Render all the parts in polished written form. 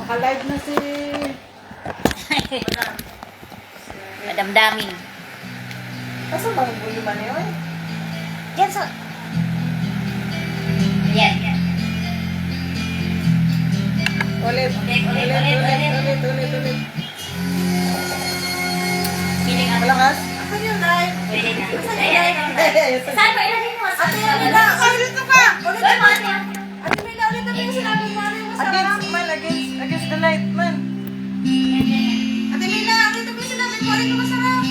Naka-live na si... Madamdamin. Asa bang buyo man yun? Yan sa... Yan, yan. Ulit. Piling ako. Malakas? Asan yung live? Pwede na. Saan ba ilagay mo? Ate Mila, ulit na pa! Ulit na pa! Ate Ate Mila, ulit na pa yung sinabi mo. Ano yung masarap? Against man, against the light man. Ate Mila, ulit na pa yung sinabi mo. Ano yung masarap?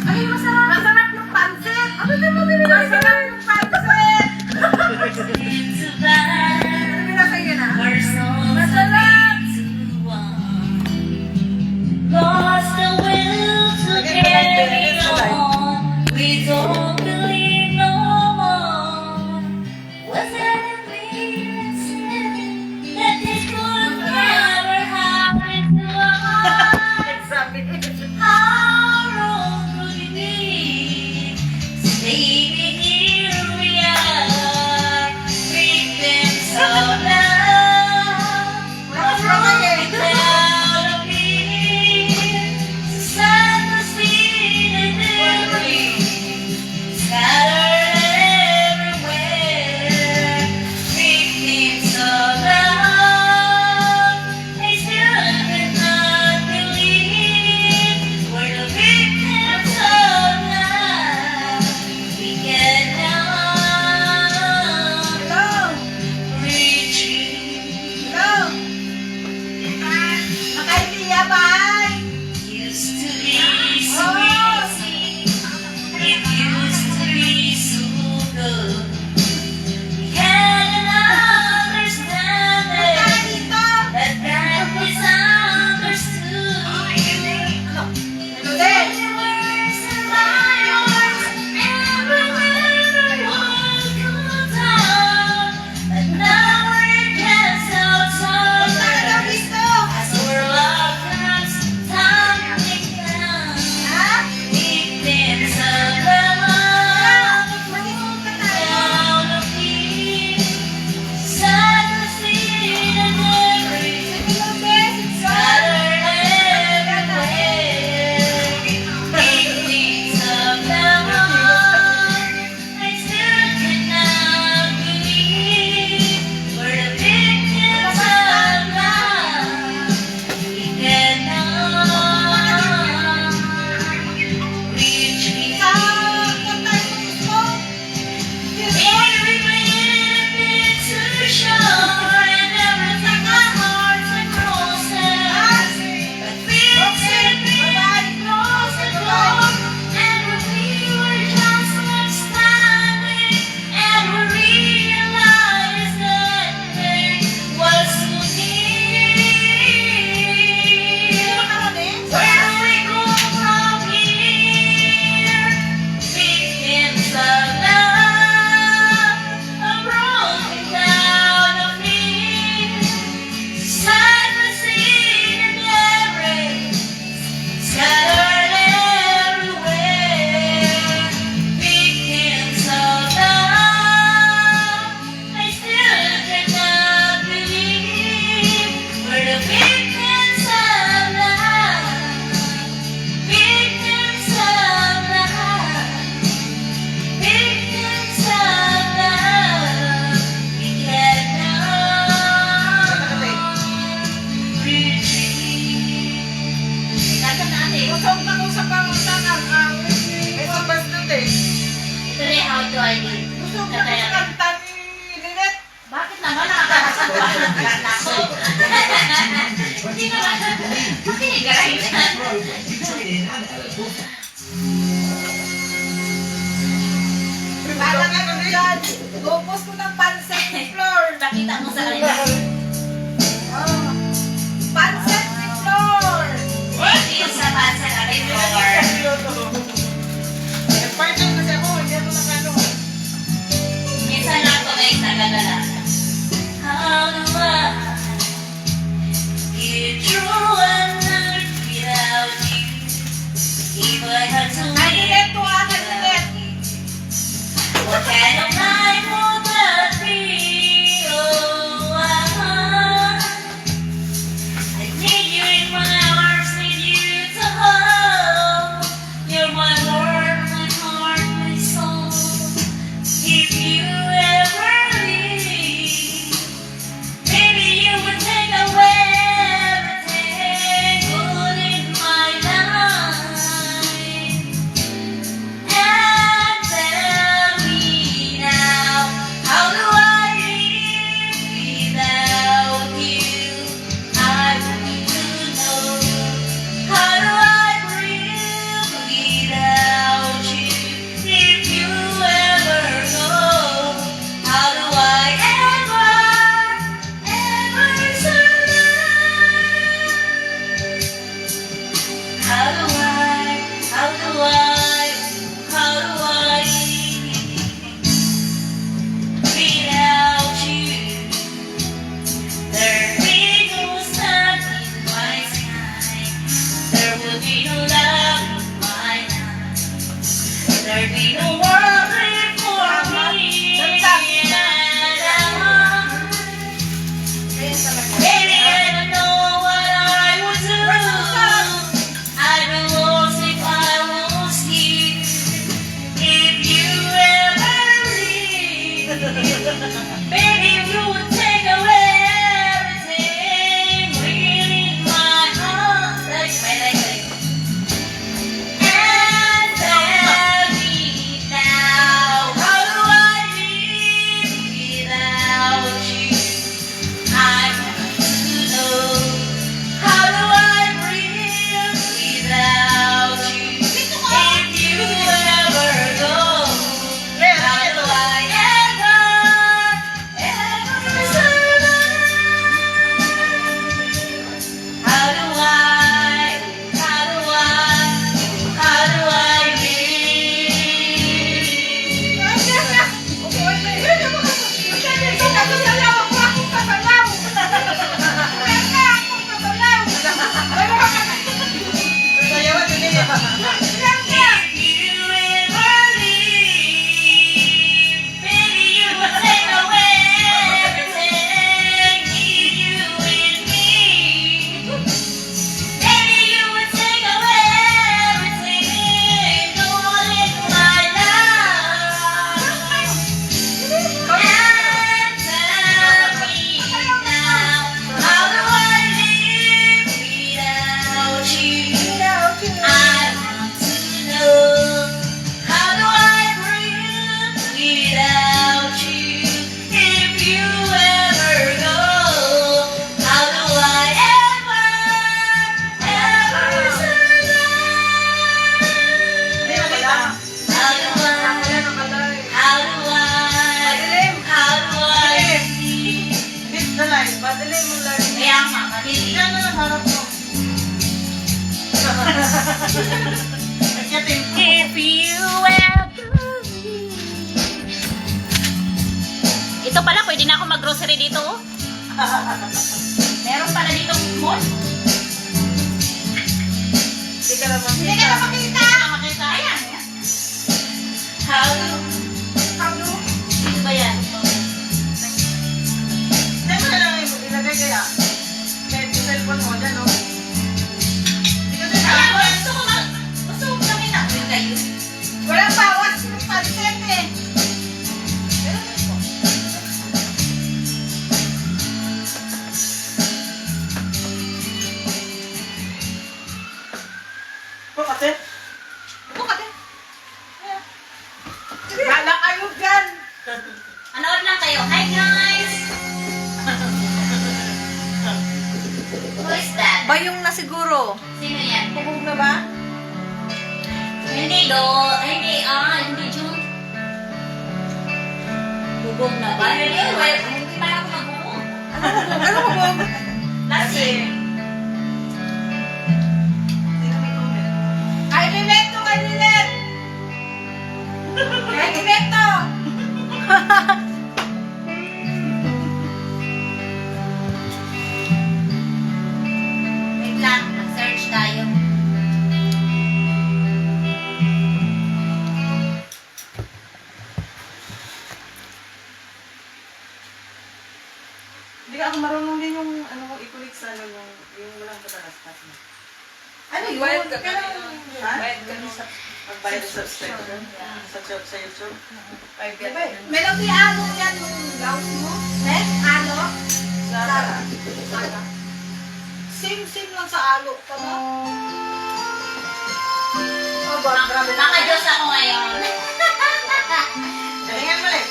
Ano yung masarap? Masarap ng pansit! Ano din mo binili? Masarap ng pansit! Ate Mila, kayo na. Masarap! Lost the will to carry on. We don't believe no more. Was that a real sin that this could never happen to us? How wrong could it be? So baby, here we are, victims of love. Bakit naman nakakasama ng ako? Hindi naman. Makinig ka Parang ano yan? Gupos ko ng pansit ni Flor. Nakita mo sa kanila. Pansit ni Flor. Thank you sa pansa natin, Flor. Nag-partner kasi ako. Hindi ako nakano. Minsan lang ito guys, nagagala. How do I get through another without you? If I had to Kanilet ko ah, kanilet. what kind of night would that be? Oh, made the world live for me. Baby, I don't know what I would do. I don't know if I was here if you ever leave. Baby, you would take away everything, really my heart. And tell me now, how do I live without you? I want to know, how do I breathe without you? If you ever go, how do I ever survive? How do I If you ever leave, baby, you will take away everything. Need you with me. Baby, you will take away everything. Go on into my life. And tell me now, how do I live without you? I want to know, how do I breathe without you? If you ever go, how do I ever survive? How do I live? Hit the light. Madaling mo lang. Kaya nga, mali. Yan na, harap mo. Nagkating. If you ever Ito pala, pwede na ako mag-grocery dito. Oh. Meron pala dito mall. Hindi ka naman. Hindi ka na makita. Ayan. How do? Ano ba yan? Hindi mo na lang ilagay kaya. Kahit yung cellphone mo dyan, no? Hindi kasi Ayan, gusto ko makita ko yung kayo. walang bawas yung pansip eh. Bukate? Bukate? Wala kayo dyan! Manood lang kayo. Hi guys! Who is that? Bayong na siguro. Sino yan? Pugog na ba? Hindi hindi June. Bubong na ba? Hindi pa ako magbubong. Ano pugog? Last year. Kay Lileto! Kay Lilet! Kay Lileto! Wait lang, mag-search tayo. Hindi ka ako marunong din yung ano kung ikulik sa ano yung walang katalastas mo. Ano yun? Bayad ka Kailangan- kanina. Ha? Bayad ka kanina sa Magbayad sa subscriber? Sa YouTube? private. Melody alo yan yung blouse mo? Eh? Alo? Zara. Alo? Same lang sa alo. Tama? Oh, grabe na. Baka Diyos ako ngayon. Galingan mo eh.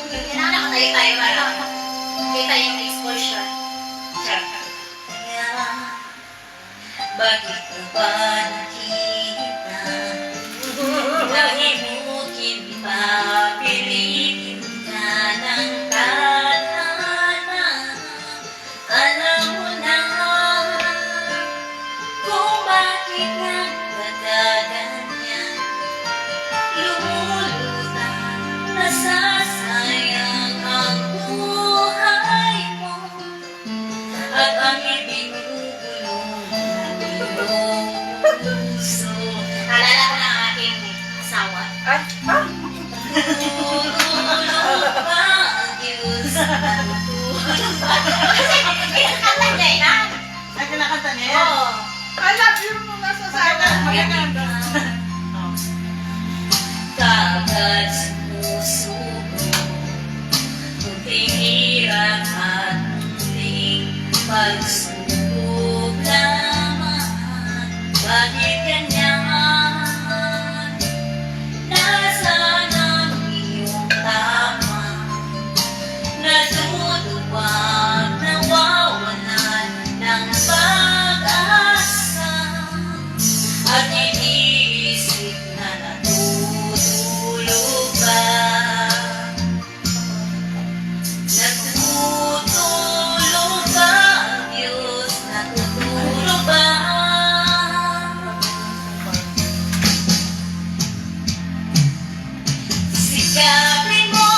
Kailangan nakatayo tayo para kita yung exposure. Bakit ko ba nakita? Lagi mo kinipapilitin ka ng tadhana. Alam mo na kung bakit nagkagaganyan. Lumulutang nasasayang ang buhay mo. At ang ibinugulong Kinakanta niya yan. Ay, kinakanta niya yan. Oo. I love you mo nga sa sana. Maganda. Kagad sa puso ko, kunting hirap at muling pagsubok lamang. Bakit ganyan? Nasaan ang iyong tama? Natutupag, nawawalan ng pag-asa. At iniisip na natutulog ba? Natutulog ba ang Diyos? Natutulog ba? Sikapin mo,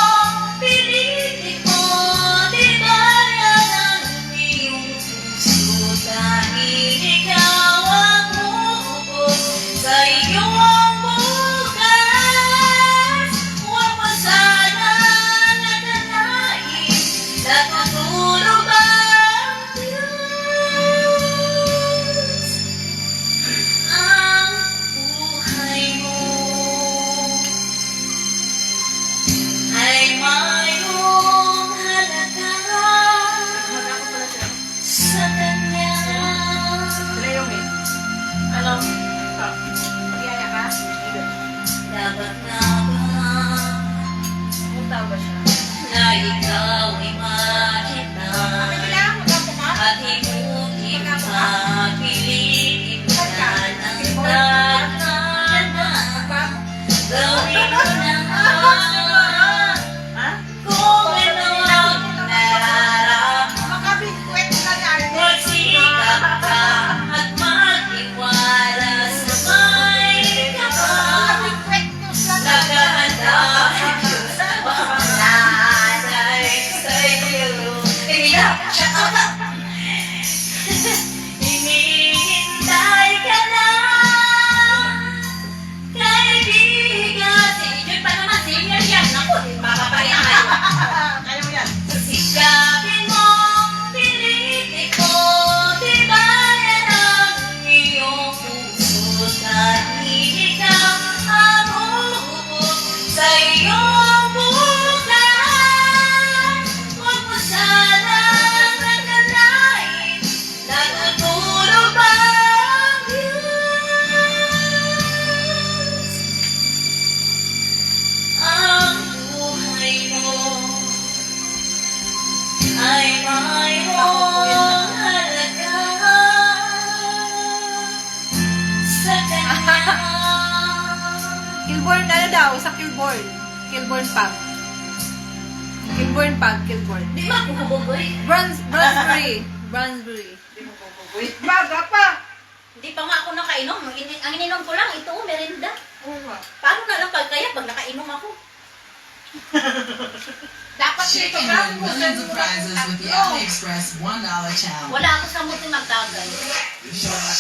pilitin mo, di ba yan ang iyong puso? Dahil ikaw ang bubog sa iyong bukas. Huwag mo sana nakalain, natutulog ba ang Diyos? Ang buhay mo ay mayroong halaga sa Kanya. Leo, eh. Ano? Biyaya ka? Dapat na ba Pumunta ba siya? na ikaw ay makita Kailangan mo dapat ka? at himutin mapilitin ka ng tadhana? Gawin mo na Ha? kung ano ang nararamdaman. Makabigkwet ka na. Magsikap ka at magtiwala sa may kapal. Makabigkwet ko siya. Naghahanda ang Diyos mananay sa iyo. Hinihintay ka lang, kaibigan. Si Jun pa naman, senior yan. Naku, di mapapahiya kayo. Kaya mo yan. Sikapin mo, pilitin ko, di ba yan ang iyong puso? Dahil ikaw ang bubog sa iyong bukas. Huwag mo sanang nakalain, natutulog ba ang Diyos? Ang buhay mo ay mayroong halaga sa Kanya. Kilborn, ano daw? Sa Kilborn. Kilborn Pag. Kilborn Pag, Kilborn. Di ba ako kububoy? Brunsbury. Brunsbury. Hindi mo pupupuit. Baga pa. Hindi pa nga ako nakainom. Ang ininom ko lang, ito, merinda. Oo nga. Paano na lang pagkaya pag nakainom ako? Dapat dito Chicken ka. win millions of prizes with the AliExpress $1 challenge. Wala ako sa muti magdagal. Shut up,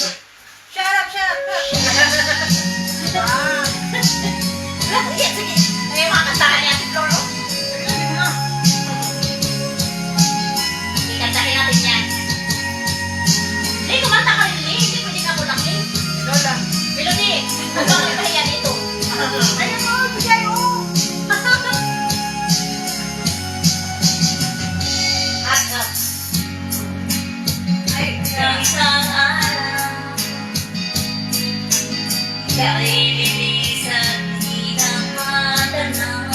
shut up. Ah. Sige, sige. Ay, mga kantahan niya si Floro. Galing mo. Ikantahin natin yan. Hindi, kumanta ka rin, Lee. Hindi pwede ka ko lang, Lee. Lola. Melody, huwag kang ipahiya dito. Ayun mo, bigay mo. Hot up. Ay, Ng isang araw, ikaw ay lilisan, di na matanaw.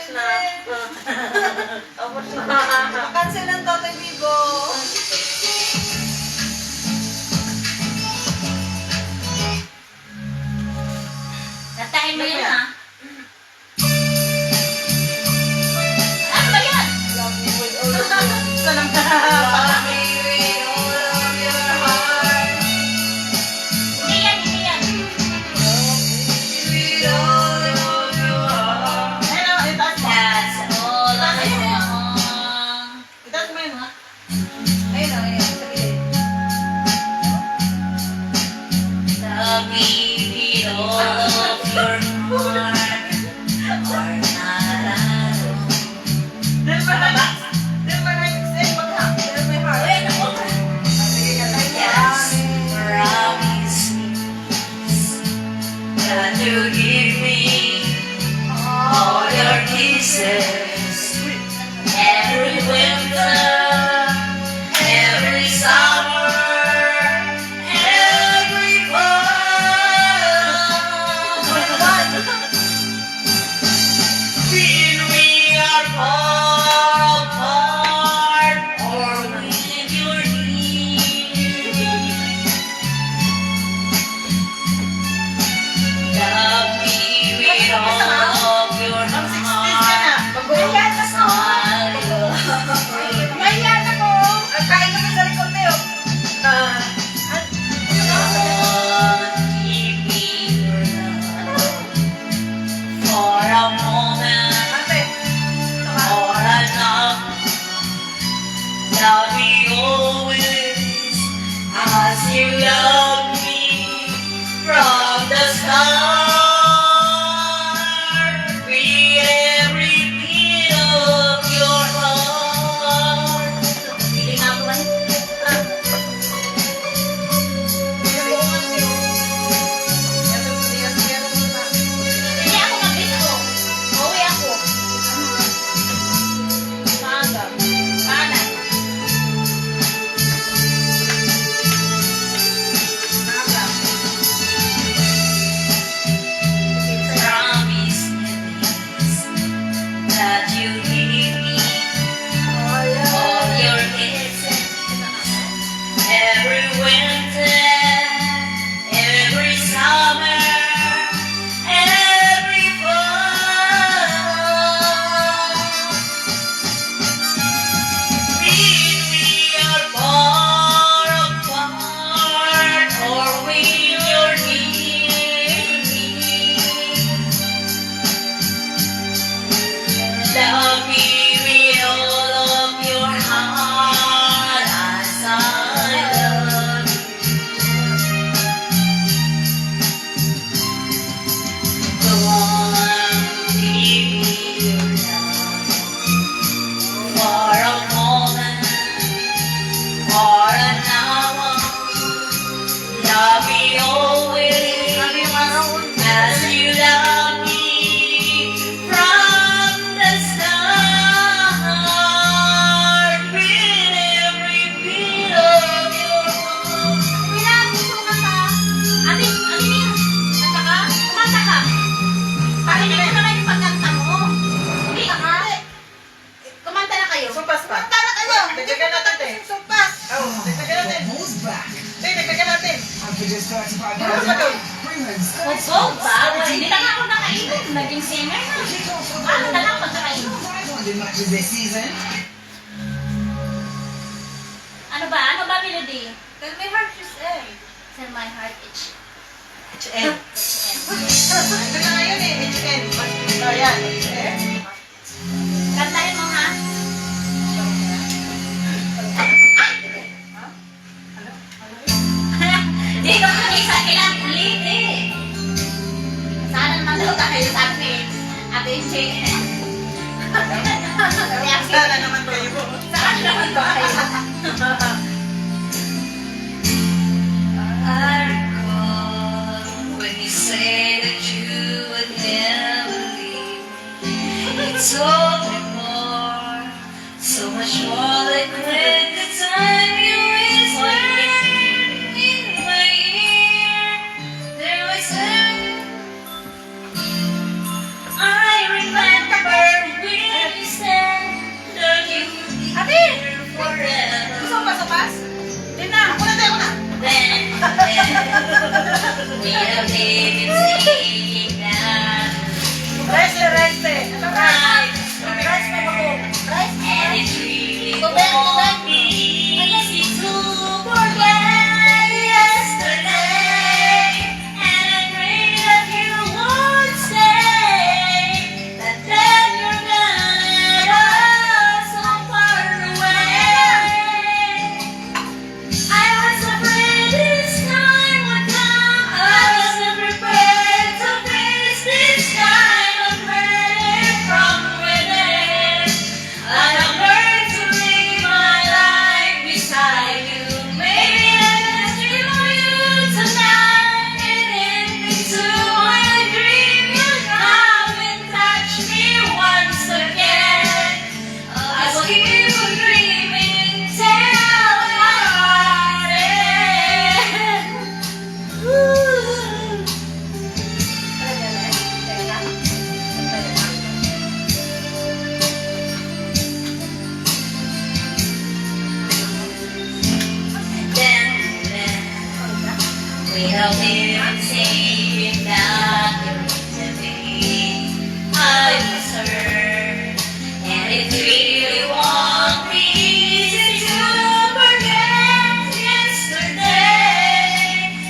Tapos na. Tapos na. Cancel ang Tatay Bibo. Natayin mo yan, ha? Ano ba yan? Love me with all of your Love me with all of your heart. Hindi yan, hindi yan. With all of your heart. Ano, itaas mo. That's all I want. Itaas mo yun, ha? Ayun, ayun. Sa gilid. Love me with all of your heart. Or not at all. Dahil ba na? Dahil ba na? Say, magha. Dahil may heart. Uy, naku. Sige ka tayo. Yes, promise me that you give me all your kisses. Every winter, every summer, every fall. When we are far apart, or when you're near, love me with all of your heart. Mag-uwihan na ko. Ngayon ako. Kain kami sa likod na yun. Keep me your love for a moment. Ate. Or enough. Love me always as you love me from the start. With every beat of your heart. Hindi nga ako Hindi ako mag-disco. Uwi ako. Maaga. Maaga. Promise me this, that you give me all your kisses. Every winter, every summer, every fall. When we are far apart, or when you're near me, love me with all of your heart as I love you. Go on, give me your love for a moment or an hour. Love me always as you love me from the start. With every beat of your heart. Bilang gusto ka pa. Ate, Mir, kanta ka? Kumanta ka. Parinig ko naman yung pagkanta mo. Hindi ka. Kumanta na kayo. Sumpas pa. Tara kayo. Dagdagan natin, te. Sumpas. Oh, dagdagan natin. Who's back? Te, dagdagan natin. After just 35 Ano ba doon? Freeman's Oh, bawal. Hindi na nga ako nakainom. Naging singer na. Ano na lang pagkakainom? 500 matches this season. Ano ba? Ano ba melody? Tell me heart is end. Send my heart itch. HN. Ito na ngayon eh, HN. Oh, yan. HN. Kantahin mo ha. Dito ka isa ilang ulit eh. Sana naman daw tayo sa akin. Ate Che. Sana naman kayo po. Saan naman ba kayo? I recall when you say that you would never leave me. It's so more, so much more like when the time you whispered in my ear. There was I remember Gusto mo pa sa pass? Hindi na. Ako na tayo, ako na. We have been singing now. Reste, reste. Rice, Rice na ako. Rice? and it really won't be easy to forget yesterday. And I pray that you won't stay, that then you're gonna go so far away. I was afraid this time would come. I wasn't prepared to face this kind of hurt from within. I have learned to live my life beside you. Maybe I can dream of you tonight, and into my dream you come and touch me once again. I will keep on dreaming till my heart ends. Ooh. We have been saying that you're to me. I was hurt, and it really won't be easy to forget yesterday.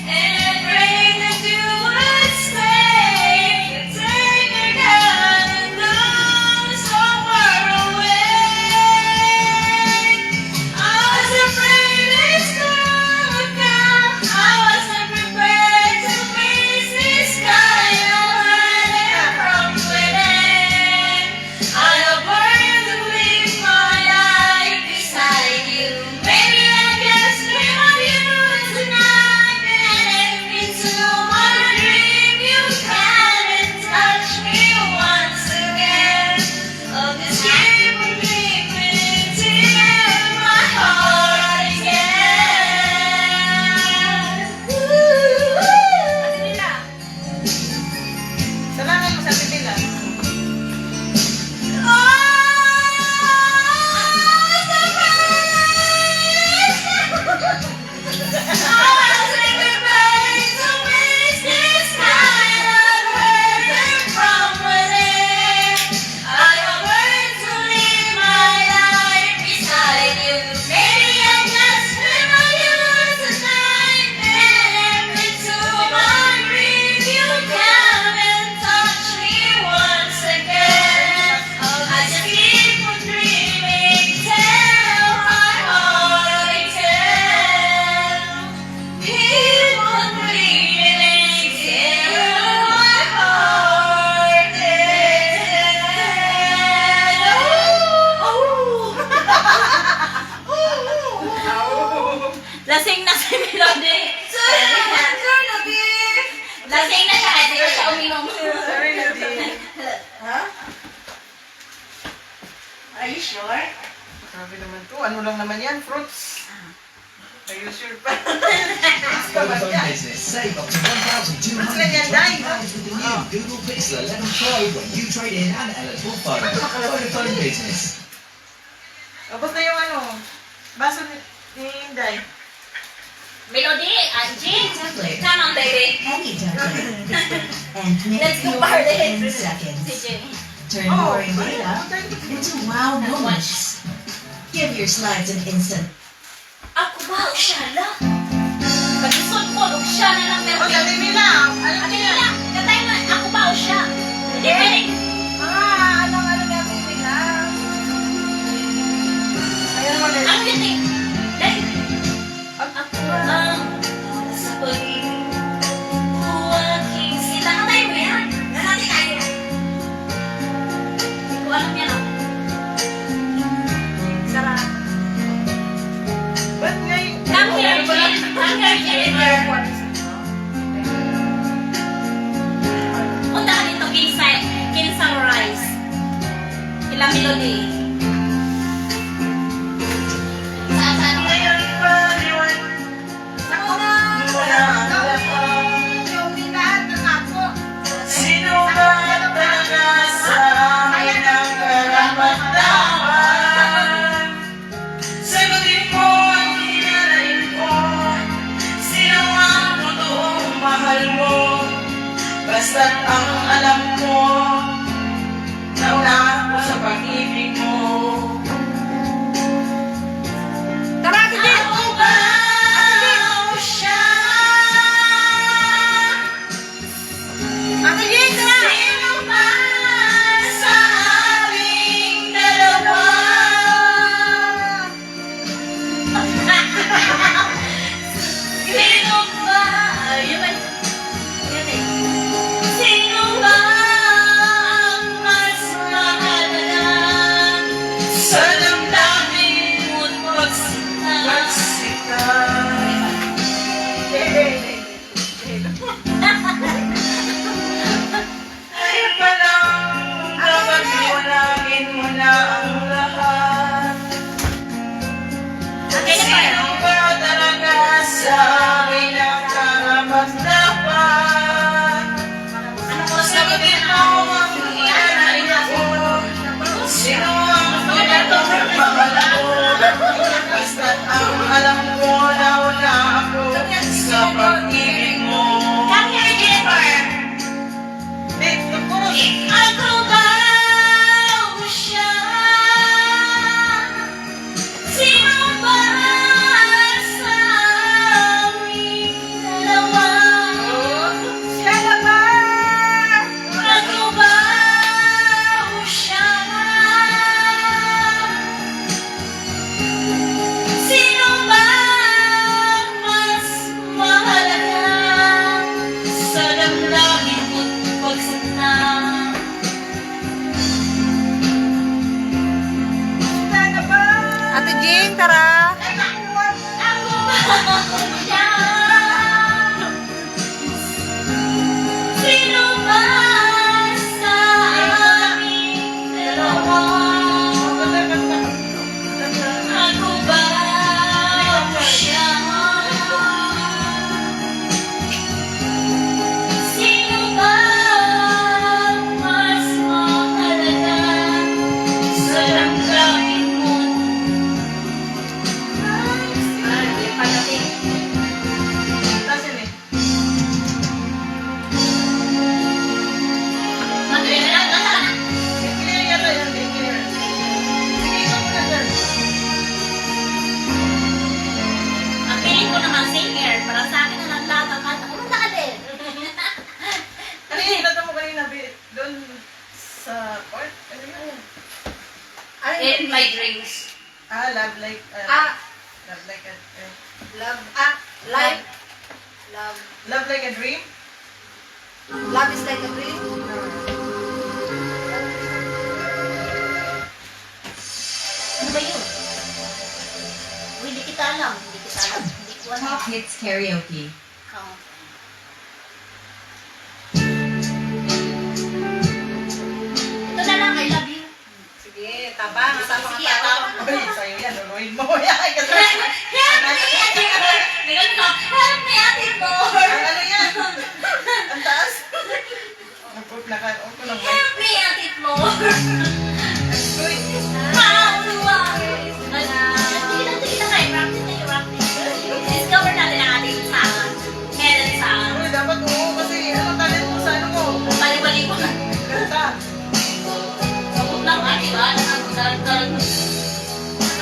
And I pray that you would stay, and take your gun and go so far away. I was afraid this time would come. I wasn't prepared to face this kind of hurt from within. I have learned to live my life beside you. Maybe I just dream of you tonight, and into my dream you come and touch me once again. Oh, this dream will keep me till my heart again. Nila. Salamat mo sa Nila. I just keep on dreaming till my heart tells. Keep on dreaming till my heart tells. Lasing na si Melody. Lasing na siya kasi siya uminom. Sorry, Nadine. Ha? Are you sure? Grabe naman to. Ano lang naman yan? Fruits. Are you sure pa? Vodafone Business. Save up to £1,200 with the new Google Pixel 11 Pro when you trade in an eligible phone. Vodafone Business. Tapos na yung ano, baso ni Inday. Melody, Angie. Template. Come on, baby. Any template. And Let's make go your party. in Si seconds. Jenny. Turn boring data into wow moments. Give your slides an instant. Ako ba? O siya lang? Pag-isod ko, o siya na lang O, meron. dati nila. Alam Ate niya. Mila, katay mo, ako ba o siya? Hindi pwede. Ano natin nila. Ayan mo Ano yun eh? Dahil, ako ang sa pag-ibig ko aking sila. Katay mo yan. Nalati tayo. Hindi ko alam yan ah. Sarap. Ba't ngayon? Come here, Jen. Come here, Jennifer. Punta ka dito, Kinsang Rice. Kila Melody. Saan? Ngayon pa, liwan. Ako na. Yung minahan ng ako. Sino ba talaga sa amin ang karapatan? Sa Morning, Tara! Ako ba siya? Sino ba sa aming dalawa? Ako ba siya? Sino ba mas mahalaga sa damdamin mo? Tasin eh. Clear yata yan, clear. Sige, ikaw muna dyan. Ang piling ko naman singer, para sa akin na lang lahat ang kanta. Kumanta ka din! Ano yung sinata mo kanina, doon sa court? Ano yun? In my dreams. Love like, love like a, Life. love like a dream? Love is like a dream. Ano ba yun? Uy, hindi kita alam. Hindi kita alam. Hindi ko alam. Top Hits Karaoke. Count. Ito na lang, I love you. Sige, tabang. Tabang Sige, tayo. tabang. Ay, sa'yo yan, luluin mo yan. Kasi, Help me, Ate Flor! Ngayon ko, help me, Ate Flor! ano yan? Ang taas? Naka-on ko lang. Help me, Ate Flor! Uy, How do I? Sige lang, practice tayo, practice. Discover natin ang ating talent. Hidden talent. uy, dapat oo, kasi ano talent mo sa ano mo? Balik-balik ko. Ganda. Sabot lang, di ba?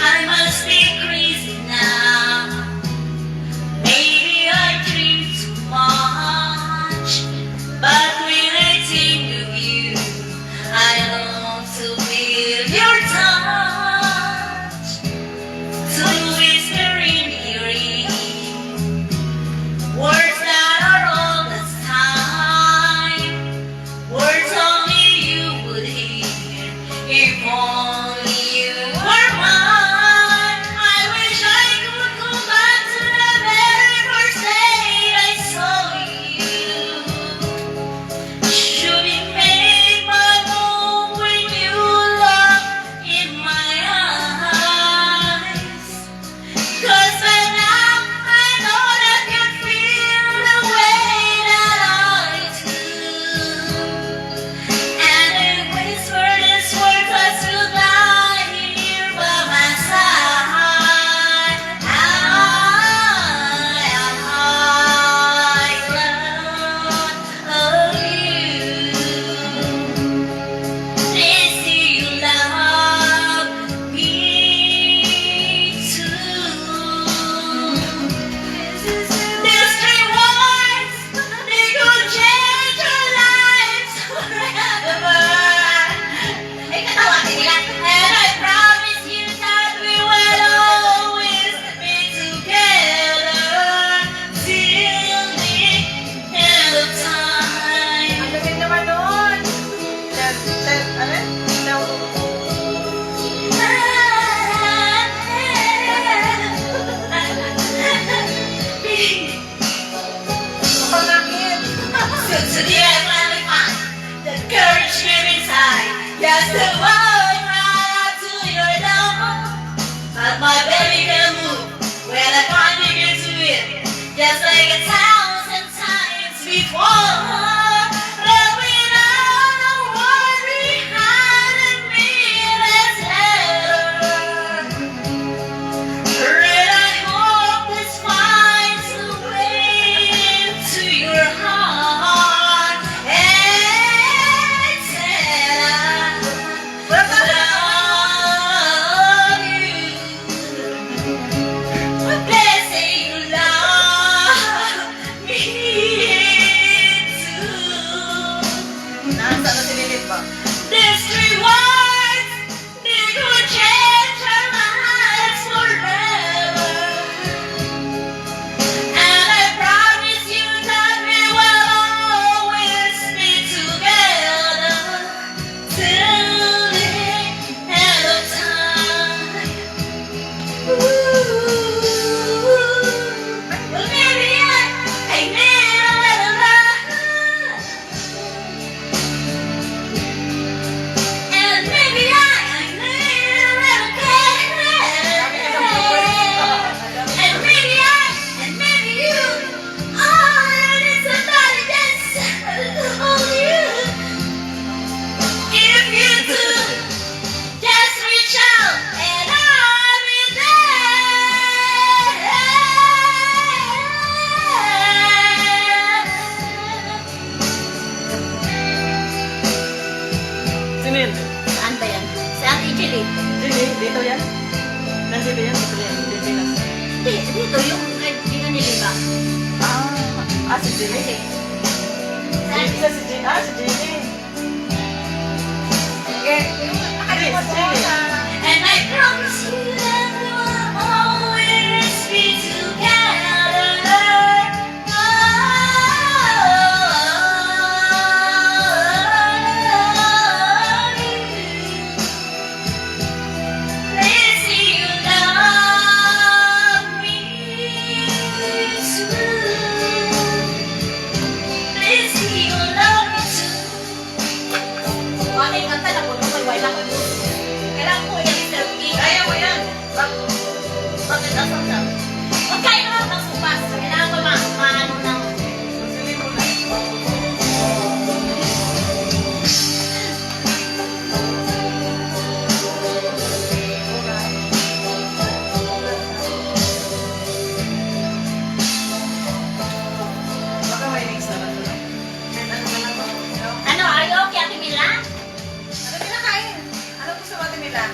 I must be crazy now. Maybe I dream too much, but when I think of you, I long to feel your touch, to whisper in your ear, words that are all the time, words only you would hear if only you were mine. I wish I could go back to the very first day I saw you. Should it make my home when you look in my eyes? 'Cause by now I know that you feel the way that I do. And I whisper these words as you lie here by my side. I love you. Please do you love me too? These three words, they could change our lives forever. Ay, katawa nila. And I promise you that we will always be together till the end of time. Ano din naman nun? Ano? Daw. So today I finally find the courage deep inside. Yes, the one right out to your door. But my baby can move when I finally get to it. Just like 1,000 times before. But without a word behind and meaningless letter. And I hope this finds a way into your heart. And Chili. Dito yan? Nandito yan? Dito yan? Pilipinas. Dito yung niliba. Si Jenny. Isa si Jenny. Si Jenny. Nakalimot mo siya. And I promise you that we will always be together. Please you love me too. Please you love me too. Okay, kanta na po. Wala ko. Kailangan ko yung Mr. P. Kaya mo yan. Bakit ang sangsa? Huwag kayo naman magsupas. Kailangan ko maano ng... Susili mo na. Baka may next na lang. Ano na lang ba? Ano, are you okay, Ate Mila? Ano kinakain? Ano gusto mo, Ate Mila?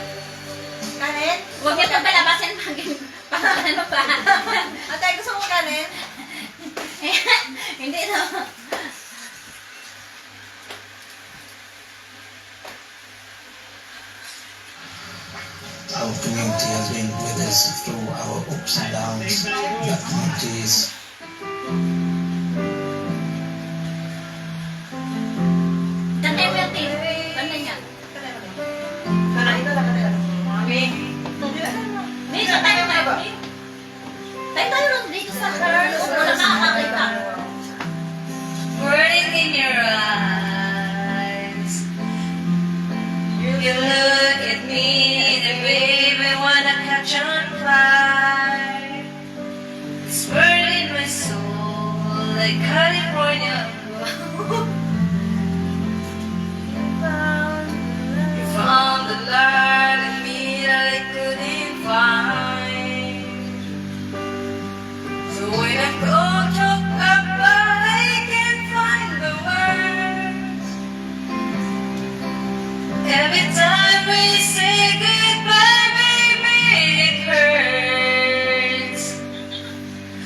Kanin? Huwag niyo ito palabasin pag ano pa. Ate, gusto mo kanin? Hindi no. Our community has been with us through our ups and downs. That community is Kanta yung milk tea. Kanta niya. Kanin na lang, kanin. Mami. Dito tayo tayo. Tayo lang dito sa Carlos. Wala makakakita. Burning in your eyes. You look at me, the baby wanna catch on fire. It's burning my soul like California. You found the light in me that I couldn't find. So when I go talk about, I can't find the words. Every time we say goodbye, baby, it hurts.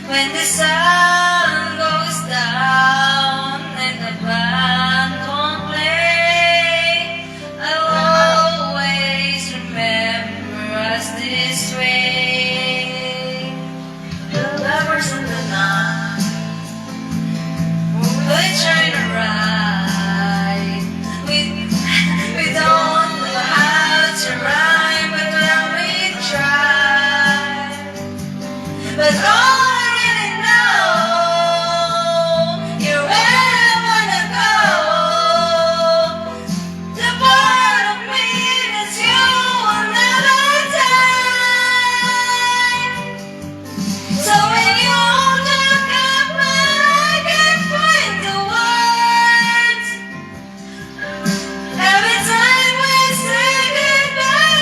When the sun goes down and the band won't play, I'll always remember us this way. The lovers in the night, we trying to ride. We don't know how to rhyme, but now we try. But all I really know, you're where I wanna go. The part of me that's you will never die. So when you look up, I can't find the words. Every time we say goodbye,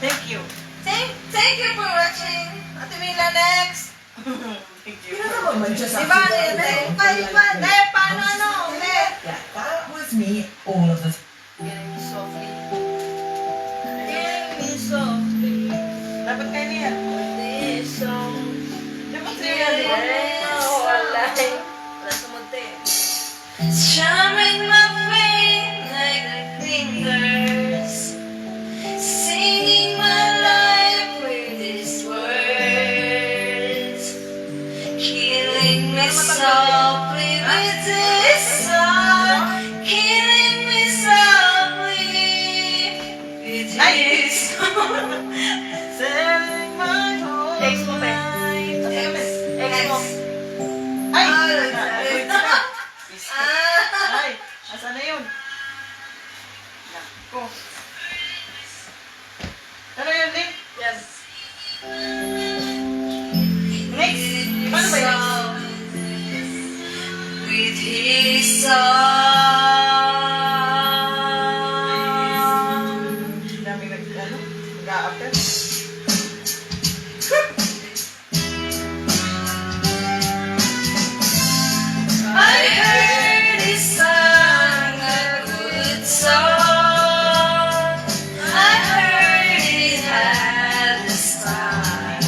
Thank you. Thank you for watching. Ate Mila, next. Thank you. Ano naman man siya sa Diba, kayo pa. Paano ano? Yeah, that was me all of the Dapat kayo niya. Dapat siya. Strumming my feet like the fingers, singing my life with these words, killing me softly with this song, killing me softly with this song. Selling my whole Ex mo, Pe. life. Ex mo. Ay! Ah. Ay! Asan na yun? Nako. Ano yun, Link? Yes. Next! Paano ba yun? With his song. Dami nag-a-apel. I heard he sang a good song. I heard he had a style,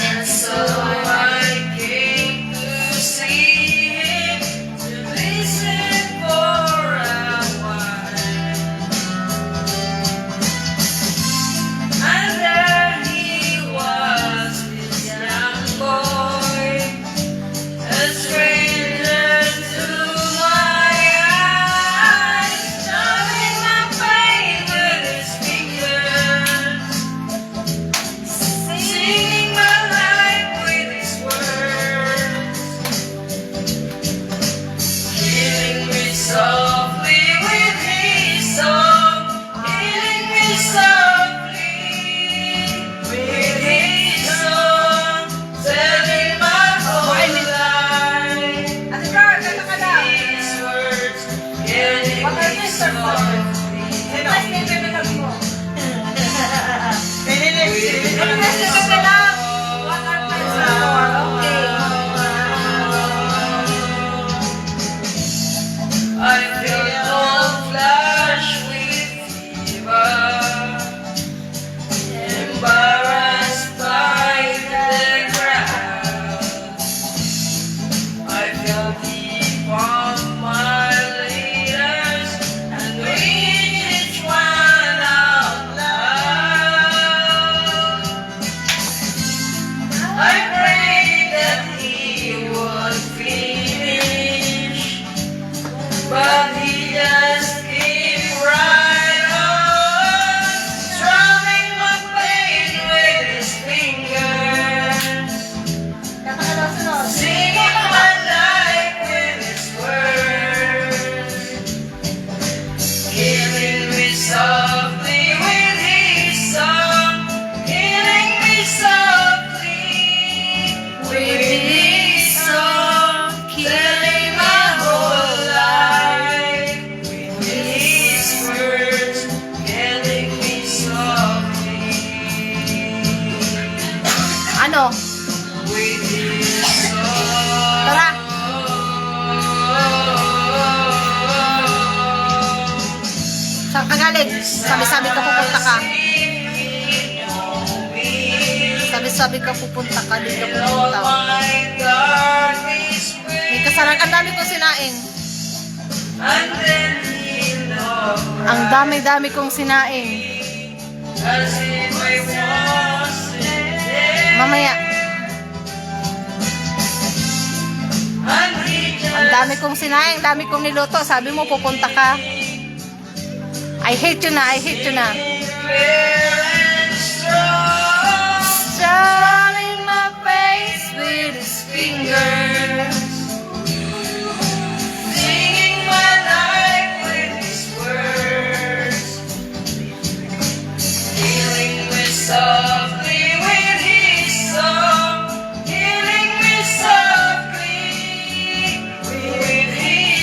and so I came to see him, to listen for a while. And there he was, this young boy, a stranger to my eyes, strumming my pain with his fingers, singing my life with his words, killing me softly with his song, killing me softly with his song, telling my whole life. Ate Flor, kanta ka daw. These words, killing What are me these for? softly. Request na yung bibigag mo. Kaya next! Request na bibigag. What are these for? Okay. I feel all flash with fever, embarrassed by the crowd. I feel deep on my leaders and read each one out loud. I prayed that he would finish, but he just keep right on, strumming my pain with his fingers, Kanta ka daw, sunod. singing my life with his words, killing me softly with his song, killing me softly with his song, killing my whole life with his words, killing me softly Ano? with his song. Tara. Saan ka galing? Sabi-sabi ka pupunta ka. Sabi-sabi ka pupunta ka. Di ka pupunta. May kasarang. Ang dami kong sinaing. Ang dami-dami kong sinaing. Mamaya. Ang dami kong sinaing. Ang dami kong niluto. Sabi mo pupunta ka. I hate you na. I hate you na. Strumming my face with his fingers, Singing my life with his words, killing me softly with his song, killing me softly with his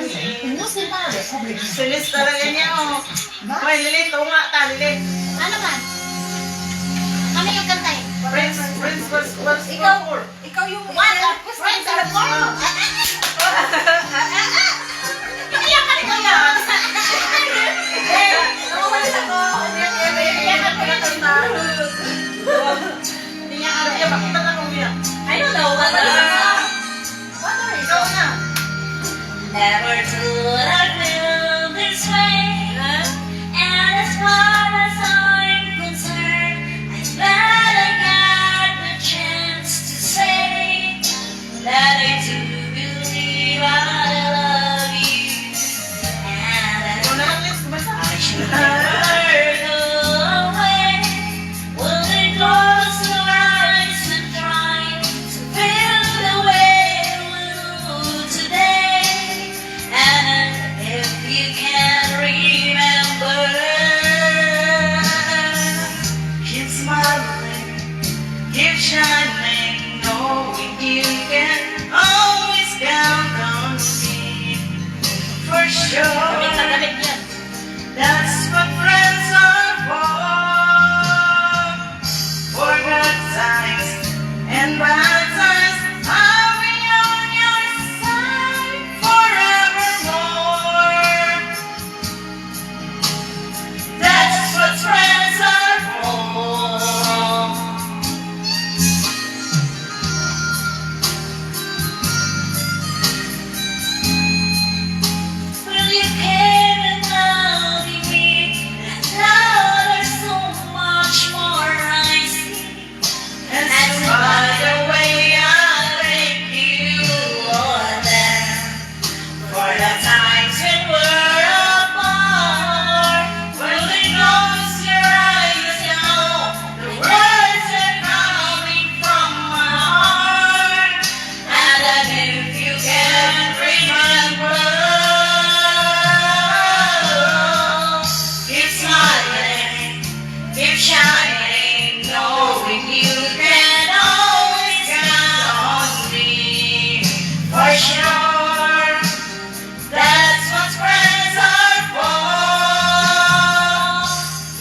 Muslim Republic. Silis talaga niya, oh. Hoy, Lilit, oo nga, ta, Lilit. Ano man? Ano yung kanta eh? Prince, what's Ikaw yung Friends are more. Iyak ka rin ko yan. Umalis ako. Iyakan ko na kanta. Iyakan ko. Bakit na akong iyak? I don't know what Ikaw na. Never could I feel this way. And as far as I'm concerned, I'm glad I got the chance to say that I do believe I love you. And Ikaw na lang, Liz. Basta. I should never go away. Will it close your eyes and try to feel the way we do today? And if you can remember, keep smiling, keep shining, knowing you can always count on me. For sure. That's what friends are for. For good times and bad times, I'll be on your side forevermore. That's what friends are for. Will you care about me? Now there's so much more I see. And by the way I thank you, Lord, for the times when we're apart. Will it close your eyes now? The words are coming from my heart. And that if you can remember, keep smiling, keep shining, knowing you can always count on me. For sure, that's what friends are for.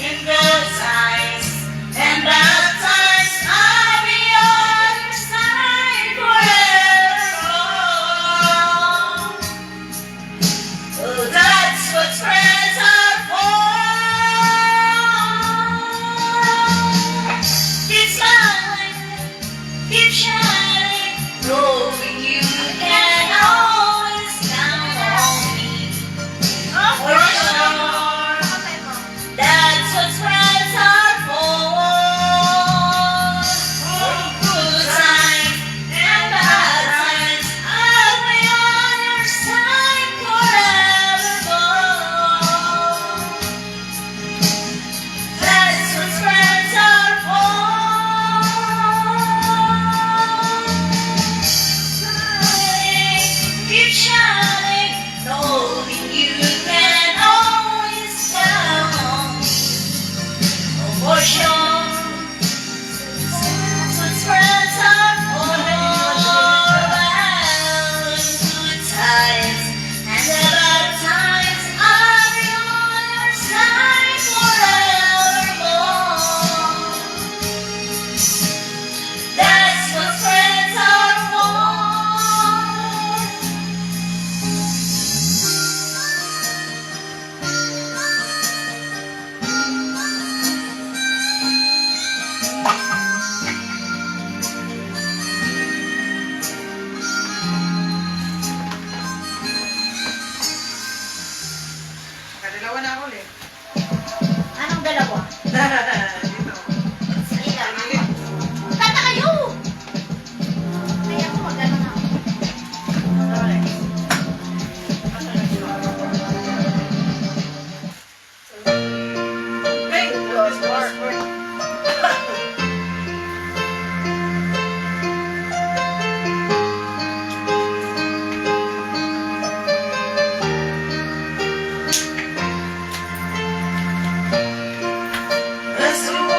In good times and bad times, I'll be on your side forever. Oh, that's what friends are for. Keep smiling, keep shining, knowing you can always count on me. For sure, that's what friends are for. Good times and bad times, I'll be on your side forevermore. That's what friends are for. Keep shining, knowing you can always count on me. For sure, that's what friends are for. Good times and the bad times, I'll be on your side forevermore. That's what friends are for. Kadalawa na ako, Lilit. Anong dalawa? Dito. Salita. Lilit. Kanta kayo! Kaya ako mag-ano na ako. Hey, this was Let's go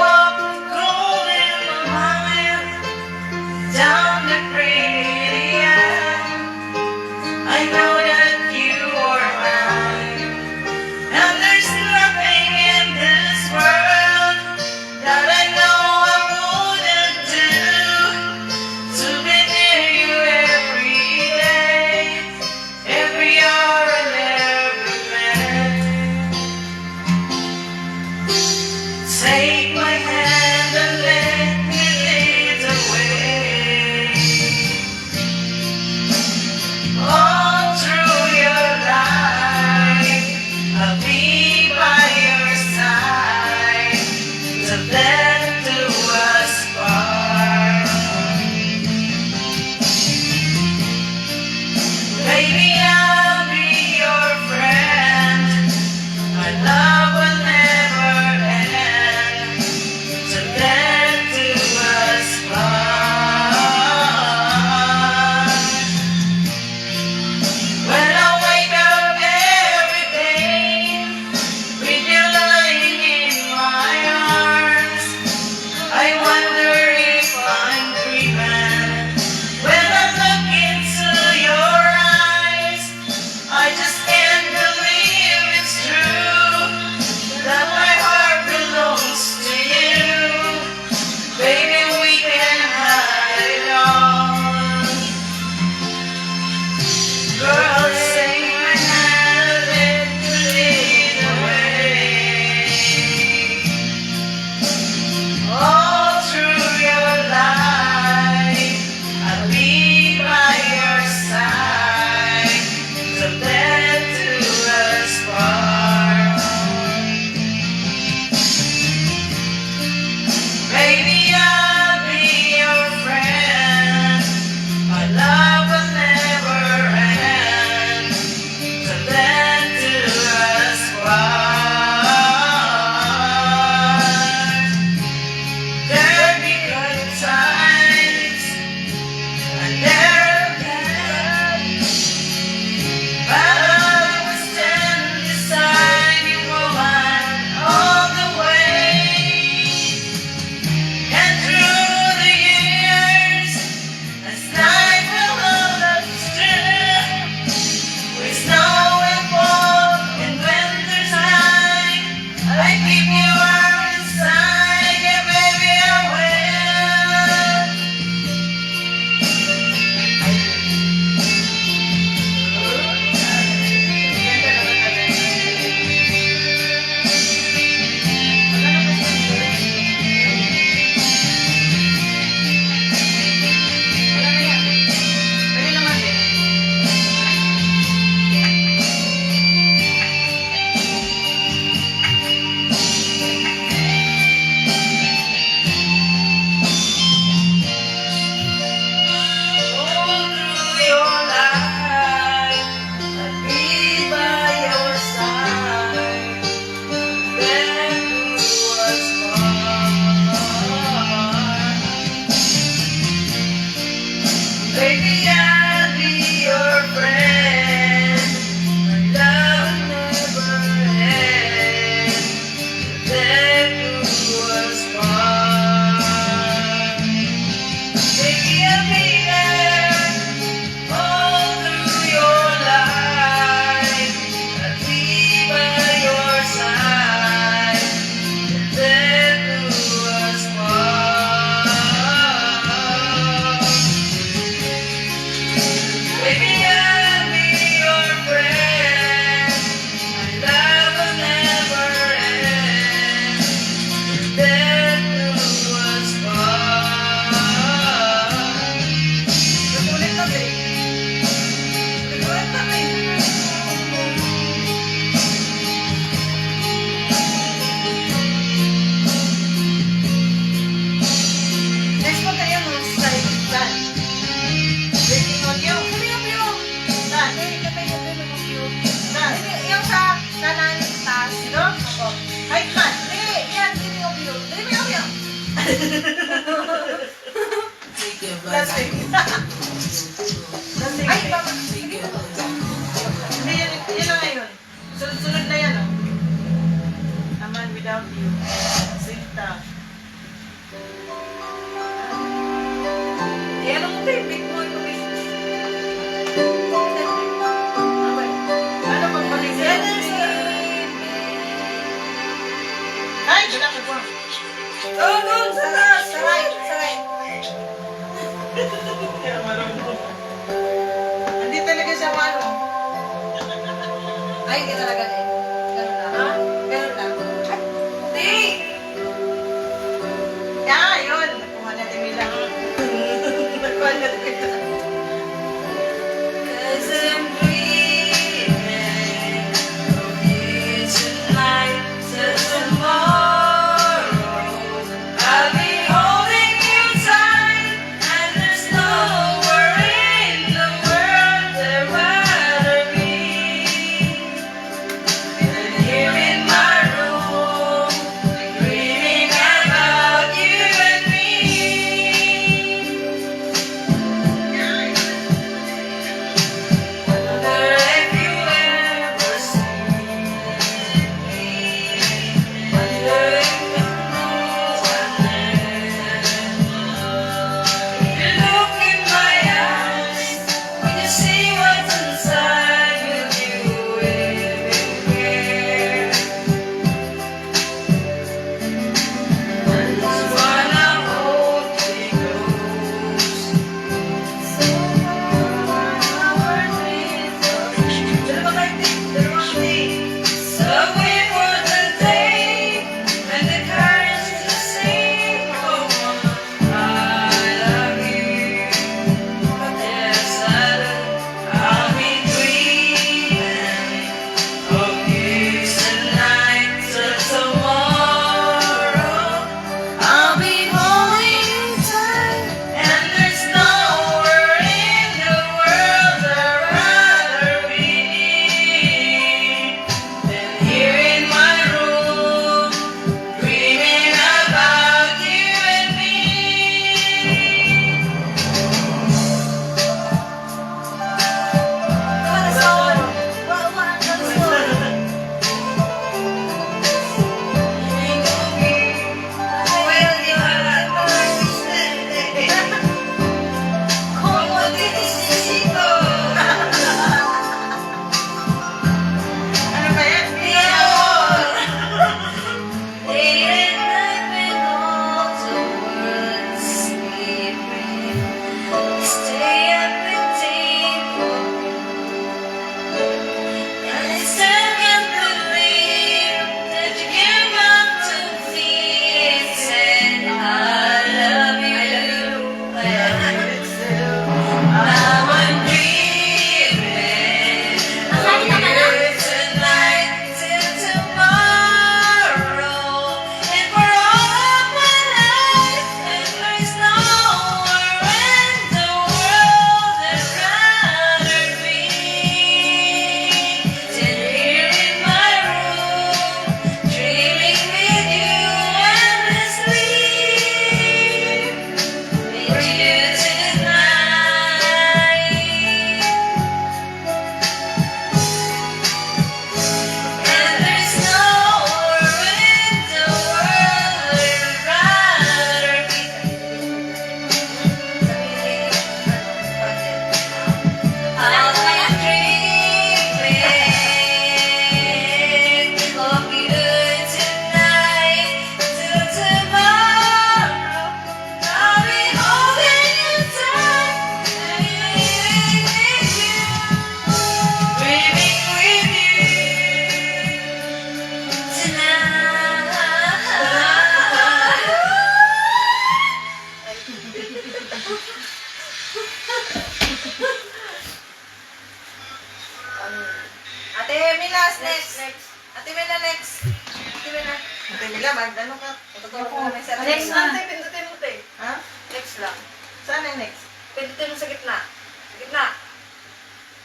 Kaya mag-ano ka? Matutulog ko na may sarili. Next na. Ante, pindutin mo, te. Ha? Next lang. Saan yung next? Pindutin mo sa gitna. Sa gitna.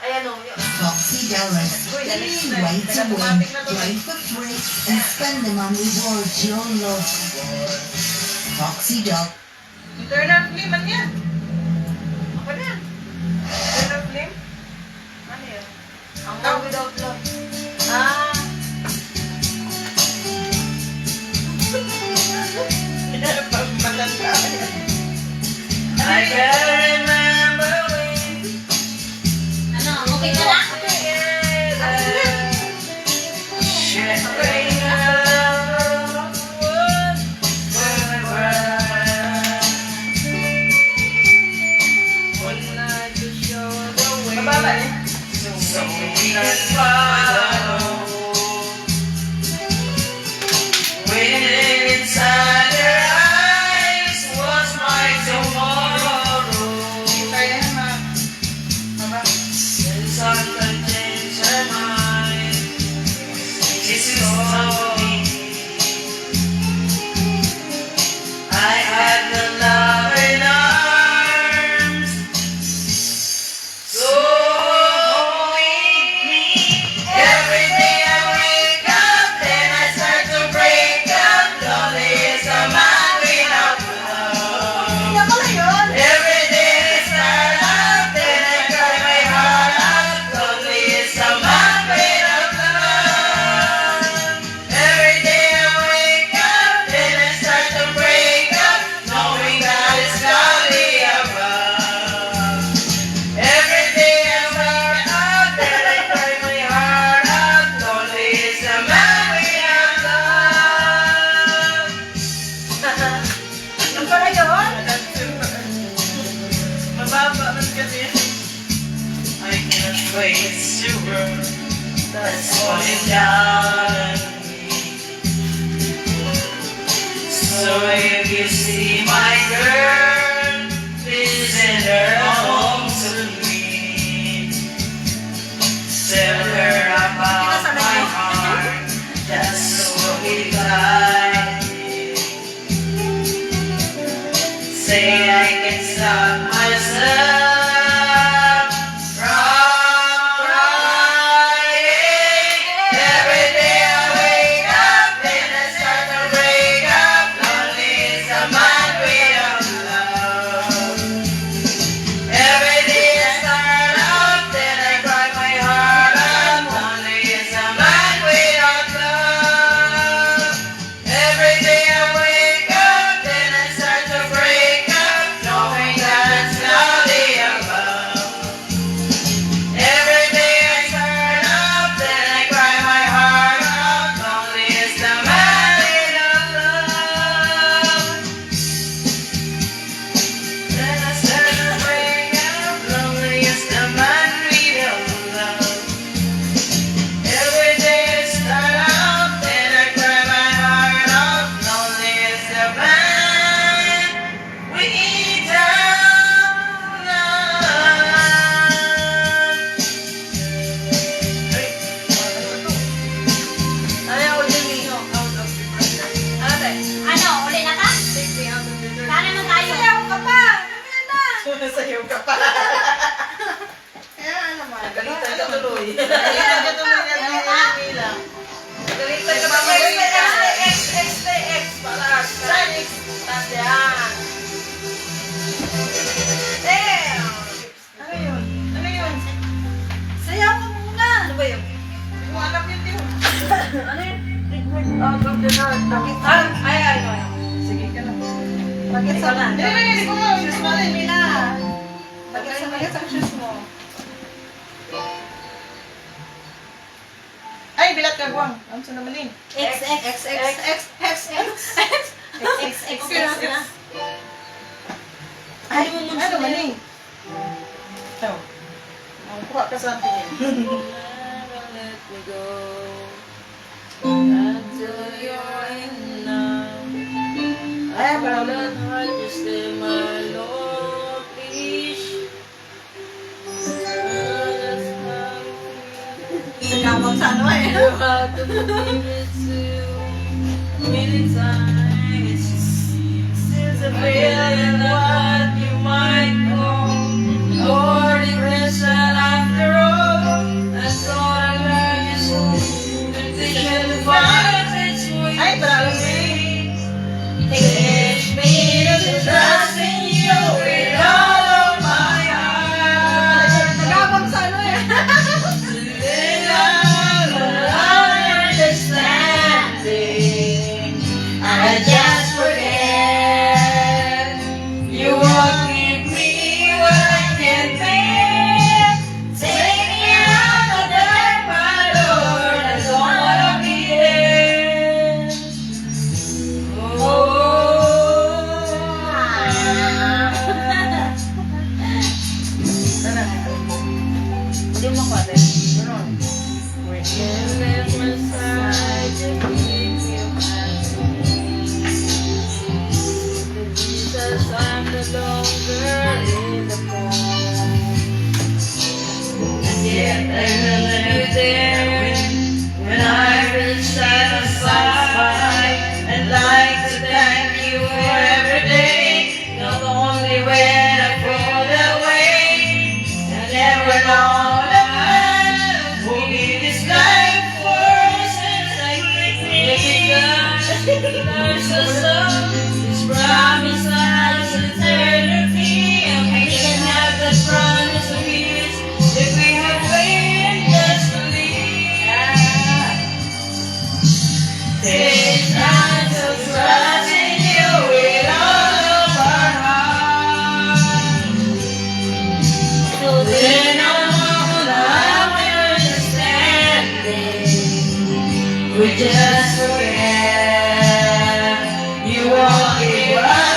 Ayan o. Foxy Dollars. Uy, the next Three time. ways to win. Nag-automatic na to. Play for free and spend them on rewards you'll love. Foxy Doll. Eternal flame, ano yan? Ako na yan. Eternal flame? Ano yun? Ang More Without Love. Ah. Pagmatan ka. I can remember when Ano, okay ka na? sharing love was forever. One night to show the way. Mababa eh. So we can follow. Waiting inside their eyes was my tomorrow. Kaya yan, ma. Baba. Since I could change her mind, this is all me. I had the love in arms, so hold me. Every day I wake up, then I start to break up. Lonely is a man without love. Hindi pala yun. Every day I start up, then I cry my heart out. Lonely is a man without love. Every day I wake up, then I start to break up, knowing that it's cloudy above. Every day I start up, then I cry my heart out. Lonely is a man without love. Ano pala yun? Mababa man kasi. I can't face your world that's falling down on me. So if you see my girl, please send her home to me. Tell her about my heart that's slowly dying. Say I can stop myself from crying. Every day I wake up, then I start to break up. Lonely is a man without love. Every day I start up, then I cry my heart out. Lonely is a man without love. Every day I wake up, then I start to break up, knowing that it's cloudy above. Every day I start up, then I cry my heart out. Lonely is the man without love. Then I start to break up, lonely is the man without love. Every day I start up, then I cry my heart out. Lonely is the man without love. Ayaw din eh. Out of the process. Ate. Ano, uli na ka? Take out of the process. Saan naman tayo? Sayaw ka pa! Sayaw ka pa. Kaya naman. Nagalitan ka tuloy. Nagalitan ka tuloy na bilang. Nagalitan ka pa. X, X, X. Para. Saan X? Tandaan. Damn! Ano yun? Ano yun? Sayaw ka muna. Ano ba yun? Hindi mo alam yun, yun. Ano yun? Out of the north. Ay. Sige ka na. Bakit sa na? Hindi ko mo. Shoes mo rin. Mila. Bakit sa shoes mo? Ay, bilat ka, Guang. Ang sa naman X, X, X, X, X, X, X, X, X, X, Ay, ano man eh? Ito. Ang kuha ka sa tingin. Let me go until you're enough. Ay, parang I just stay my Lord, please. That's how Nagkabang sa ano eh. you have to believe it too. many times it seems a feeling what you might call more depression after all. I thought I loved you so, but they couldn't find its way to me. Teach me to trust in you with all of my heart. Nagabang sa ano eh. I just forget. You won't give me what I can't bear. Take me out of there, my Lord. I don't wanna be there. Hindi mo ko rin. I'm no longer in the phone. Yet I remember you there when I feel satisfied. I'd like to thank you for every day, not only when I fall away. I never know that will be this life for since I get there's a song, this promise us eternity, and we can have the promise of peace if we have faith and just believe. Take time to trust in you with all of our heart. So then I'm all out understanding. We just forget. You won't give up.